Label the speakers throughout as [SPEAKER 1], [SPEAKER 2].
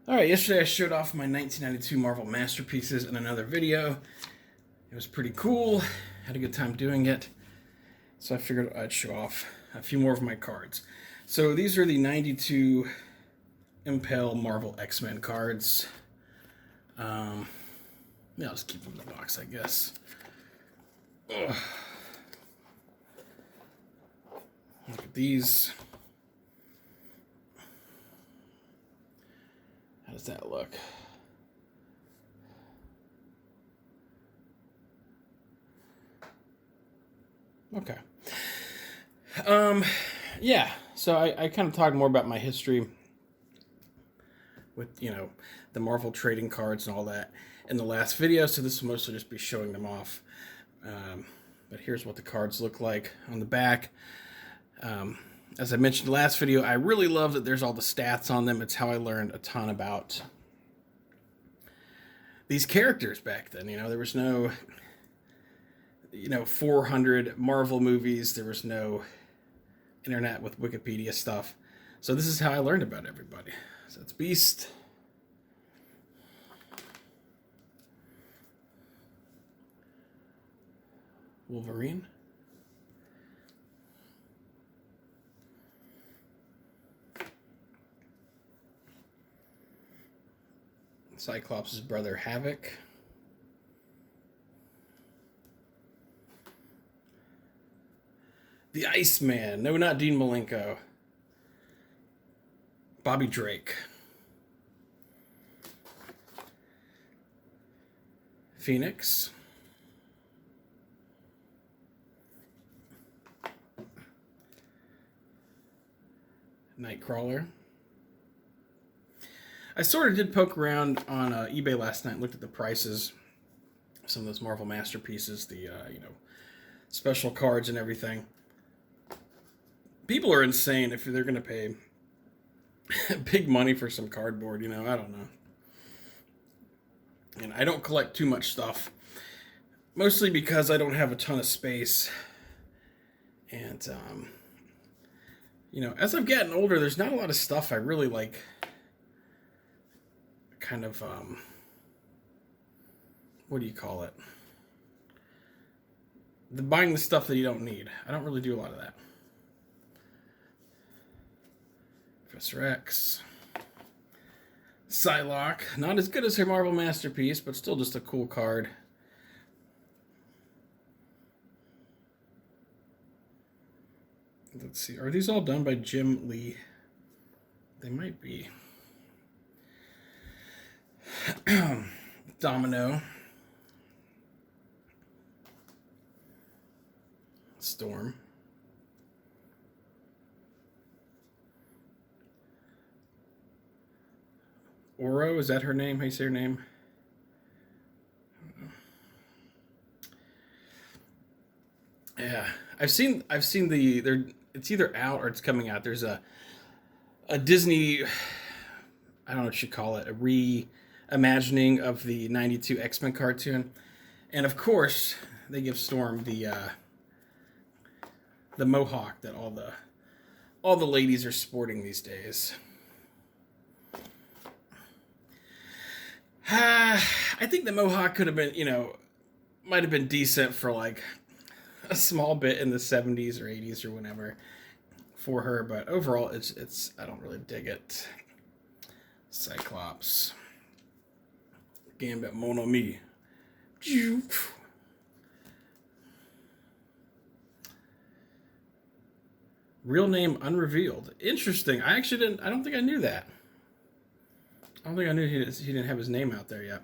[SPEAKER 1] Alright, yesterday I showed off my 1992 Marvel Masterpieces in another video. It was pretty cool. Had a good time doing it. So I figured I'd show off a few more of my cards. So these are the 92 Impel Marvel X-Men cards. Yeah, I'll just keep them in the box, I guess. Ugh. Look at these. How does that look? Okay. Yeah, so I kind of talked more about my history with, the Marvel trading cards and all that in the last video, so this will mostly just be showing them off. But here's what the cards look like on the back. As I mentioned in the last video, I really love that there's all the stats on them. It's how I learned a ton about these characters back then. There was no, 400 Marvel movies. There was no internet with Wikipedia stuff. So this is how I learned about everybody. So it's Beast. Wolverine. Cyclops' brother Havoc. The Iceman. No, not Dean Malenko. Bobby Drake. Phoenix. Nightcrawler. I sort of did poke around on eBay last night and looked at the prices of some of those Marvel Masterpieces, the, special cards and everything. People are insane if they're going to pay big money for some cardboard, I don't know. And I don't collect too much stuff, mostly because I don't have a ton of space. And, as I've gotten older, there's not a lot of stuff I really like. Kind of, what do you call it? Buying the stuff that you don't need. I don't really do a lot of that. Professor X. Psylocke. Not as good as her Marvel Masterpiece, but still just a cool card. Let's see. Are these all done by Jim Lee? They might be. Domino. Storm. Oro, is that her name? How you say her name? Yeah, I've seen it's either out or it's coming out. There's a Disney, I don't know what you call it, a reimagining of the 92 X-Men cartoon. And of course, they give Storm the mohawk that all the ladies are sporting these days. I think the mohawk could have been, might have been decent for like a small bit in the 70s or 80s or whenever for her, but overall it's I don't really dig it. Cyclops. Gambit, mon ami. Real name unrevealed. Interesting. I don't think I knew that. I don't think I knew he didn't have his name out there yet.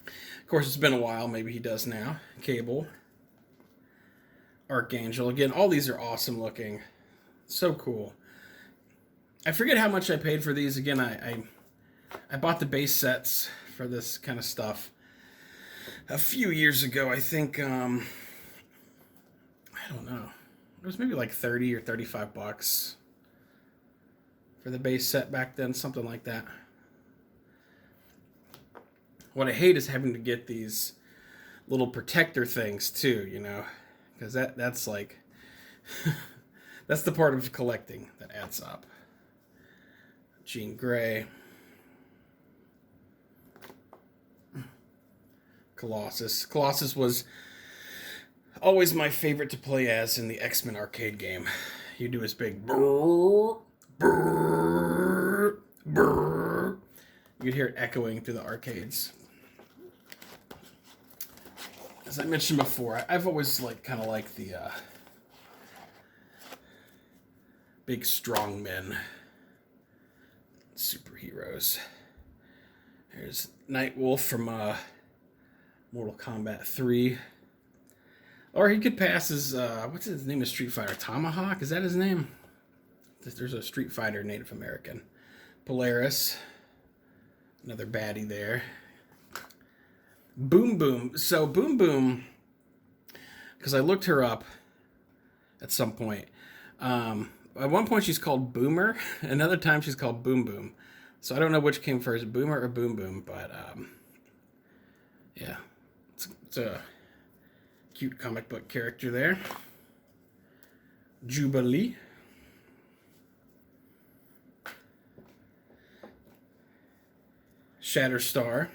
[SPEAKER 1] Of course, it's been a while. Maybe he does now. Cable. Archangel. Again, all these are awesome looking. So cool. I forget how much I paid for these. Again, I bought the base sets for this kind of stuff a few years ago. I think, I don't know. It was maybe like 30 or 35 bucks for the base set back then, something like that. What I hate is having to get these little protector things too, because that's like that's the part of collecting that adds up. Jean Grey. Colossus. Colossus was always my favorite to play as in the X-Men arcade game. You do his big brrr, brrr, brrr. You'd hear it echoing through the arcades. As I mentioned before, I've always kind of liked the big strong men, superheroes. There's Nightwolf from Mortal Kombat 3. Or he could pass as, what's his name of Street Fighter? Tomahawk? Is that his name? There's a Street Fighter Native American. Polaris. Another baddie there. Boom Boom. So Boom Boom, because I looked her up at some point. At one point she's called Boomer. Another time she's called Boom Boom. So I don't know which came first, Boomer or Boom Boom. But, yeah. It's a cute comic book character there. Jubilee. Shatterstar.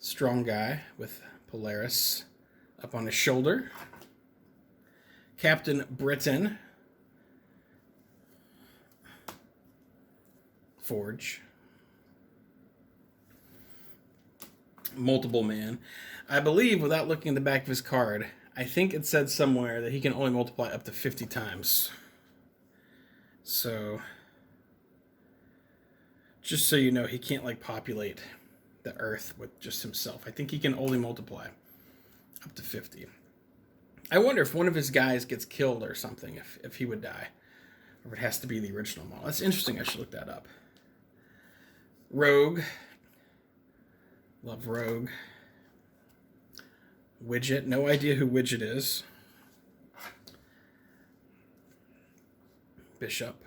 [SPEAKER 1] Strong guy with Polaris up on his shoulder. Captain Britain. Forge. Multiple man. I believe, without looking at the back of his card, I think it said somewhere that he can only multiply up to 50 times. So, just so you know, he can't populate the Earth with just himself. I think he can only multiply up to 50. I wonder if one of his guys gets killed or something, if he would die. Or if it has to be the original model. That's interesting. I should look that up. Rogue. Love Rogue. Widget. No idea who Widget is. Bishop.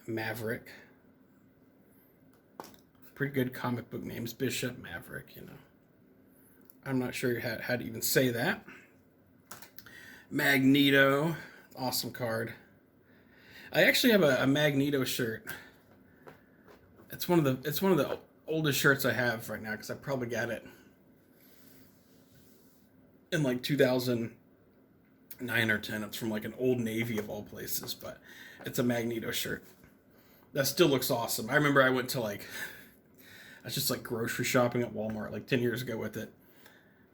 [SPEAKER 1] Maverick. Pretty good comic book names. Bishop, Maverick, you know. I'm not sure how to even say that. Magneto. Awesome card. I actually have a Magneto shirt. It's one of the oldest shirts I have right now because I probably got it in 2009 or 10. It's from an Old Navy of all places, but it's a Magneto shirt. That still looks awesome. I remember I went to I was just grocery shopping at Walmart 10 years ago with it.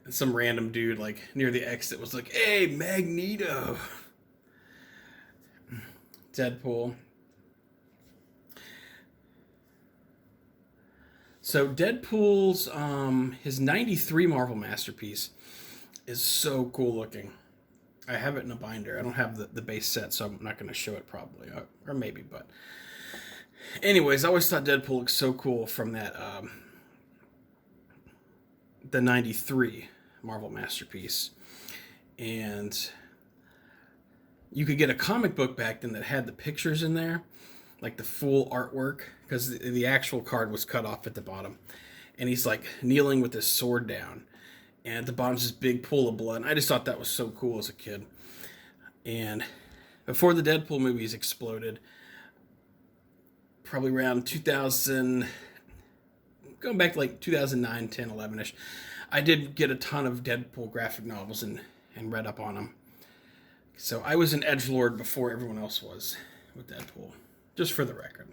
[SPEAKER 1] And some random dude near the exit was like, "Hey, Magneto." Deadpool. So Deadpool's his 93 Marvel Masterpiece is so cool looking. I have it in a binder. I don't have the base set, so I'm not going to show it probably. Or maybe, but anyways, I always thought Deadpool looked so cool from that the 93 Marvel Masterpiece. And you could get a comic book back then that had the pictures in there, the full artwork, because the actual card was cut off at the bottom. And he's kneeling with his sword down. And at the bottom's this big pool of blood. And I just thought that was so cool as a kid. And before the Deadpool movies exploded, probably around 2000, going back to 2009, 10, 11-ish, I did get a ton of Deadpool graphic novels and read up on them. So I was an edgelord before everyone else was with Deadpool, just for the record.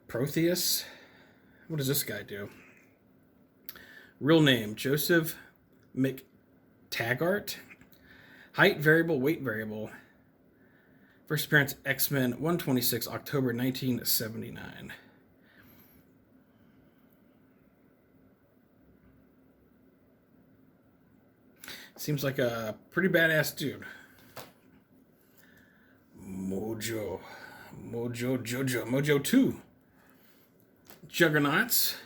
[SPEAKER 1] Protheus. What does this guy do? Real name, Joseph McTaggart. Height variable, weight variable. First appearance, X-Men 126, October 1979. Seems like a pretty badass dude. Mojo 2. Juggernauts.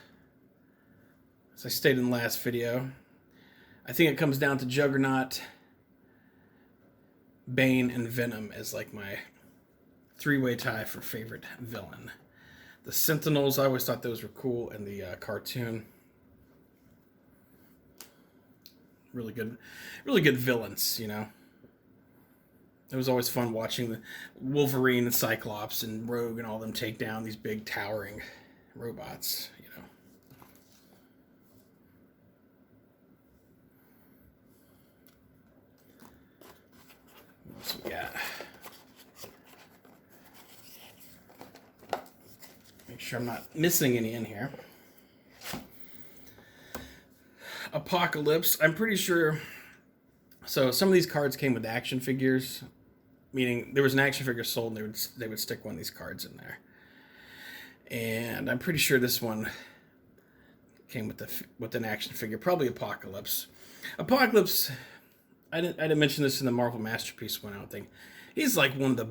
[SPEAKER 1] As I stated in the last video, I think it comes down to Juggernaut, Bane, and Venom as my three-way tie for favorite villain. The Sentinels, I always thought those were cool in the cartoon. really good villains. It was always fun watching the Wolverine and Cyclops and Rogue and all them take down these big towering robots. What else we got? Make sure I'm not missing any in here. Apocalypse. I'm pretty sure. So some of these cards came with action figures, meaning there was an action figure sold, and they would stick one of these cards in there. And I'm pretty sure this one came with an action figure, probably Apocalypse. Apocalypse. I didn't mention this in the Marvel Masterpiece one. I don't think he's like one of the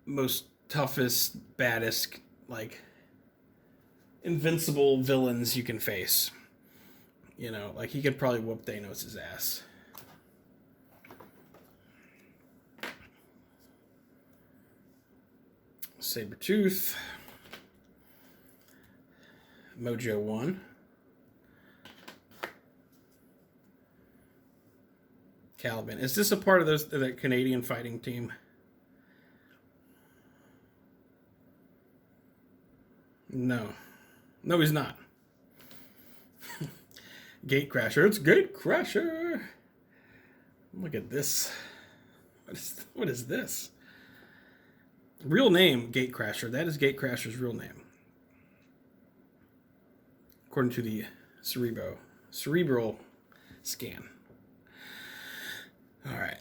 [SPEAKER 1] most toughest, baddest, like invincible villains you can face. Like he could probably whoop Thanos' ass. Sabretooth. Mojo 1. Caliban. Is this a part of the Canadian fighting team? No. No, he's not. Gatecrasher. It's Gatecrasher. Look at this. What is this? Real name, Gatecrasher. That is Gatecrasher's real name. According to the cerebral scan. All right.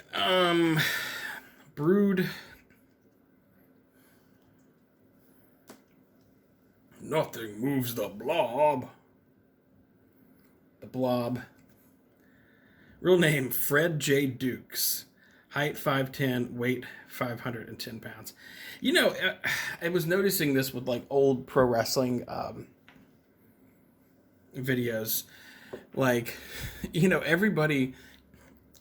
[SPEAKER 1] Brood. Nothing moves the blob. The blob. Real name, Fred J. Dukes. Height 5'10", weight 510 pounds. I was noticing this with like old pro wrestling videos. Like, everybody,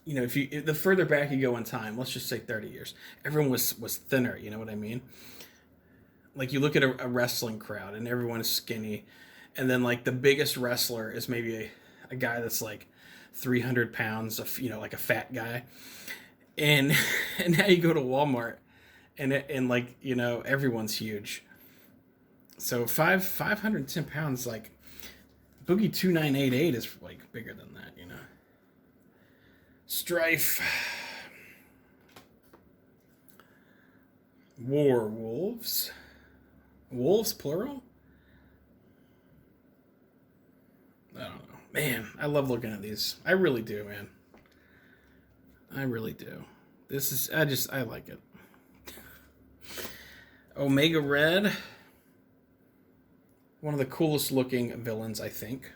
[SPEAKER 1] if the further back you go in time, let's just say 30 years, everyone was thinner, you know what I mean? Like you look at a wrestling crowd and everyone is skinny, and then like the biggest wrestler is maybe a guy that's like 300 pounds of, like a fat guy. And now you go to Walmart and like, everyone's huge. So 510 pounds, like Boogie 2988 is like bigger than that, Strife. Wolves, plural? I don't know. Man, I love looking at these. I really do, man. I really do. I like it. Omega Red. One of the coolest looking villains, I think.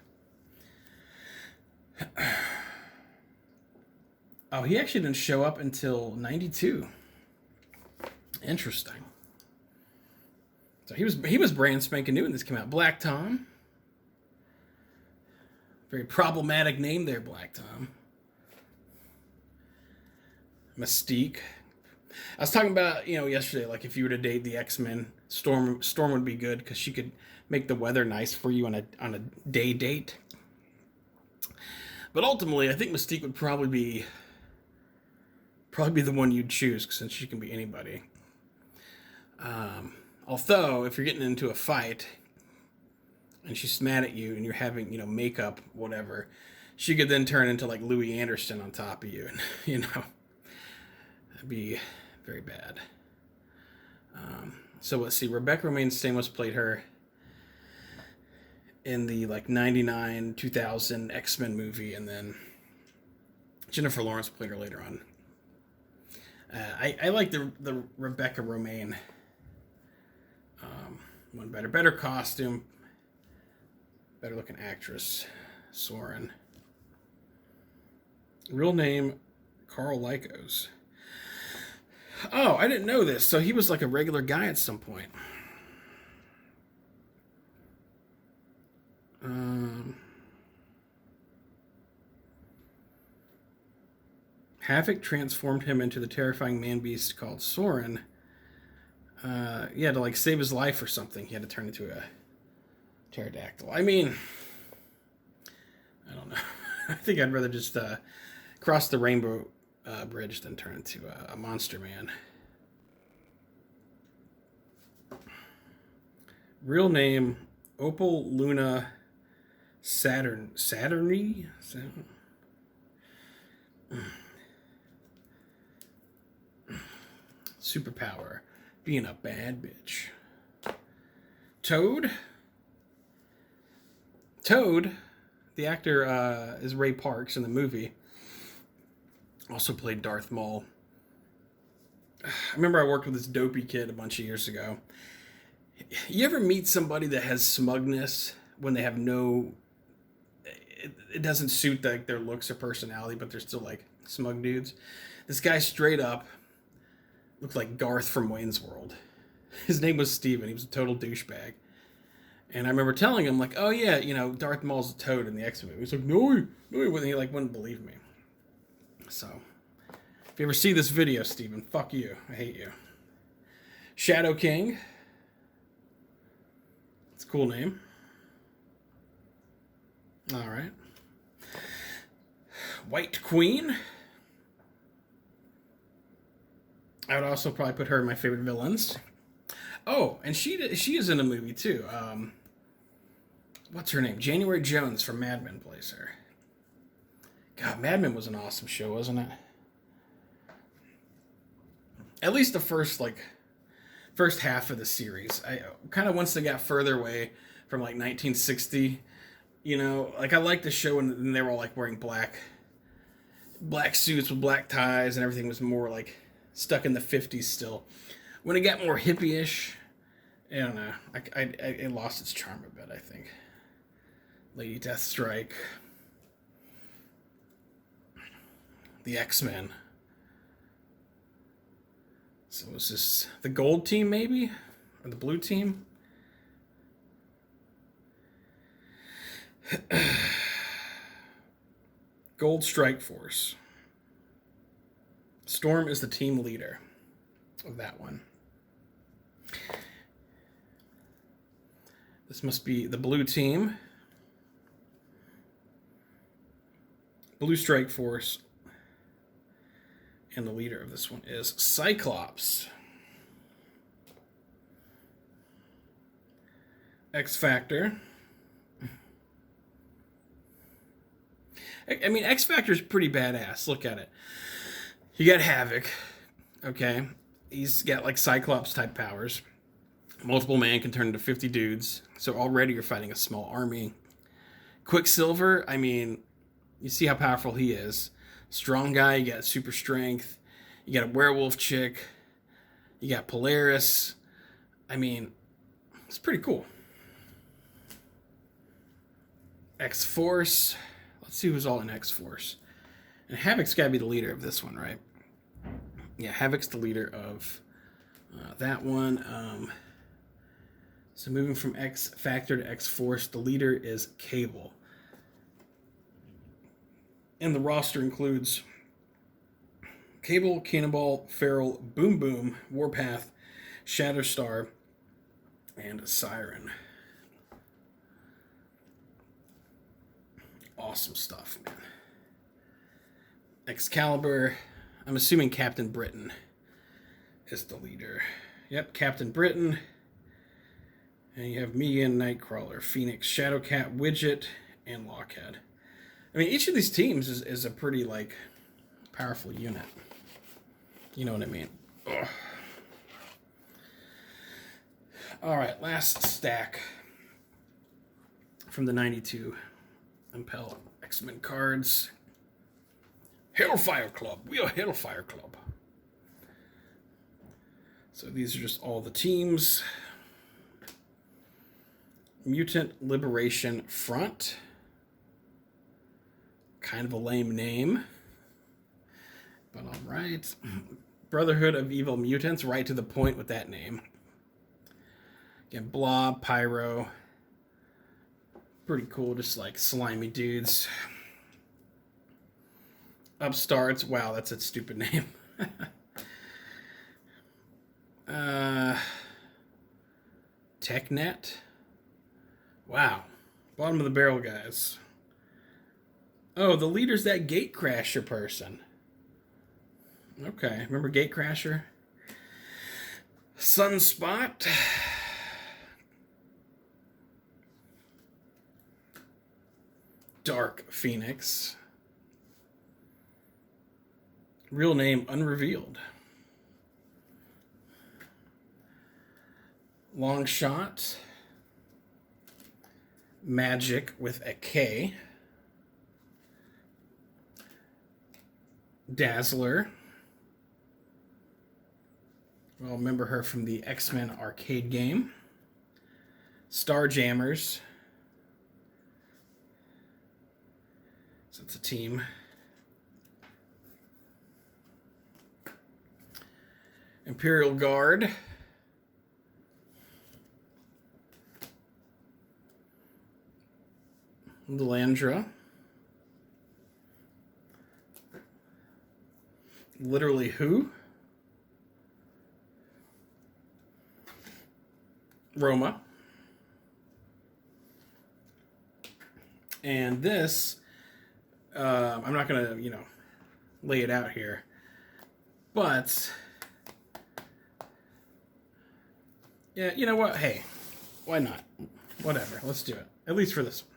[SPEAKER 1] Oh, he actually didn't show up until 92. Interesting. So he was brand spanking new when this came out. Black Tom. Very problematic name there, Black Tom. Mystique. I was talking about, yesterday, like if you were to date the X-Men, Storm would be good because she could make the weather nice for you on a day date. But ultimately, I think Mystique would probably be the one you'd choose since she can be anybody. Although, if you're getting into a fight and she's mad at you and you're having, makeup, whatever, she could then turn into like Louis Anderson on top of you, and that'd be very bad. So let's see. Rebecca Romaine Stamos played her in the like 99, 2000 X-Men movie, and then Jennifer Lawrence played her later on. I like the Rebecca Romaine one better. Better costume, better looking actress, Soren. Real name, Carl Lycos. Oh, I didn't know this. So he was like a regular guy at some point. Havoc transformed him into the terrifying man-beast called Soren. To like save his life or something, he had to turn into a pterodactyl. I mean, I don't know. I think I'd rather just cross the rainbow bridge, then turn into a monster man. Real name, Opal Luna Saturny? Superpower, being a bad bitch. Toad, the actor is Ray Parks in the movie. Also played Darth Maul. I remember I worked with this dopey kid a bunch of years ago. You ever meet somebody that has smugness when they have no... It doesn't suit their looks or personality, but they're still like smug dudes? This guy straight up looked like Garth from Wayne's World. His name was Steven. He was a total douchebag. And I remember telling him, like, oh yeah, you know, Darth Maul's a Toad in the X-Men movie. He's like, no, he wouldn't. He like wouldn't believe me. So, if you ever see this video, Steven, fuck you. I hate you. Shadow King. It's a cool name. All right. White Queen. I would also probably put her in my favorite villains. Oh, and she is in a movie too. What's her name? January Jones from Mad Men plays her. God, Mad Men was an awesome show, wasn't it? At least the first half of the series. I kind of once they got further away from like 1960, you know, like I liked the show when they were all like wearing black suits with black ties and everything was more like stuck in the 50s still. When it got more hippie-ish, I don't know. It lost its charm a bit, I think. Lady Deathstrike. The X-Men. So is this the gold team, maybe? Or the blue team? Gold Strike Force. Storm is the team leader of that one. This must be the blue team. Blue Strike Force. And the leader of this one is Cyclops. X Factor. I mean, X Factor is pretty badass. Look at it. You got Havoc. Okay. He's got like Cyclops type powers. Multiple Man can turn into 50 dudes. So already you're fighting a small army. Quicksilver, I mean, you see how powerful he is. Strong guy, you got super strength. You got a werewolf chick. You got Polaris. I mean, it's pretty cool. X-Force. Let's see who's all in X-Force. And Havoc's got to be the leader of this one, right? Yeah, Havoc's the leader of that one. So moving from X Factor to X-Force, the leader is Cable. And the roster includes Cable, Cannonball, Feral, Boom Boom, Warpath, Shatterstar, and Siren. Awesome stuff, man. Excalibur. I'm assuming Captain Britain is the leader. Yep, Captain Britain. And you have Megan, Nightcrawler, Phoenix, Shadowcat, Widget, and Lockhead. I mean, each of these teams is a pretty, like, powerful unit. You know what I mean? Ugh. All right, last stack from the 92 Impel X-Men cards. Hellfire Club. We are Hellfire Club. So these are just all the teams. Mutant Liberation Front. Kind of a lame name. But all right. Brotherhood of Evil Mutants. Right to the point with that name. Again, Blob, Pyro. Pretty cool. Just like slimy dudes. Upstarts. Wow, that's a stupid name. TechNet. Wow. Bottom of the barrel guys. Oh, the leader's that Gatecrasher person. Okay, remember Gatecrasher? Sunspot. Dark Phoenix. Real name unrevealed. Long Shot. Magic with a K. Dazzler. We'll remember her from the X-Men arcade game. Starjammers. So it's a team. Imperial Guard. Delandra. Literally who? Roma. And this, I'm not going to, lay it out here. But, yeah, you know what? Hey, why not? Whatever. Let's do it. At least for this one.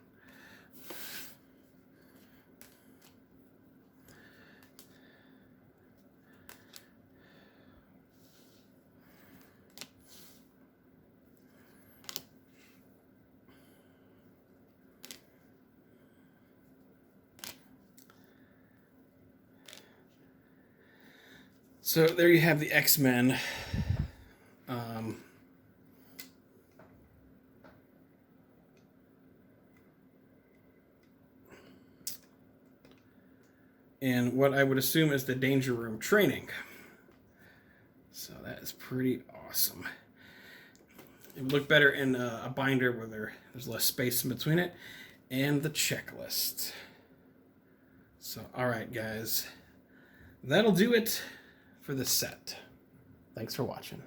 [SPEAKER 1] So there you have the X-Men. And what I would assume is the Danger Room training. So that is pretty awesome. It would look better in a binder where there's less space in between it. And the checklist. So, alright guys. That'll do it for this set. Thanks for watching.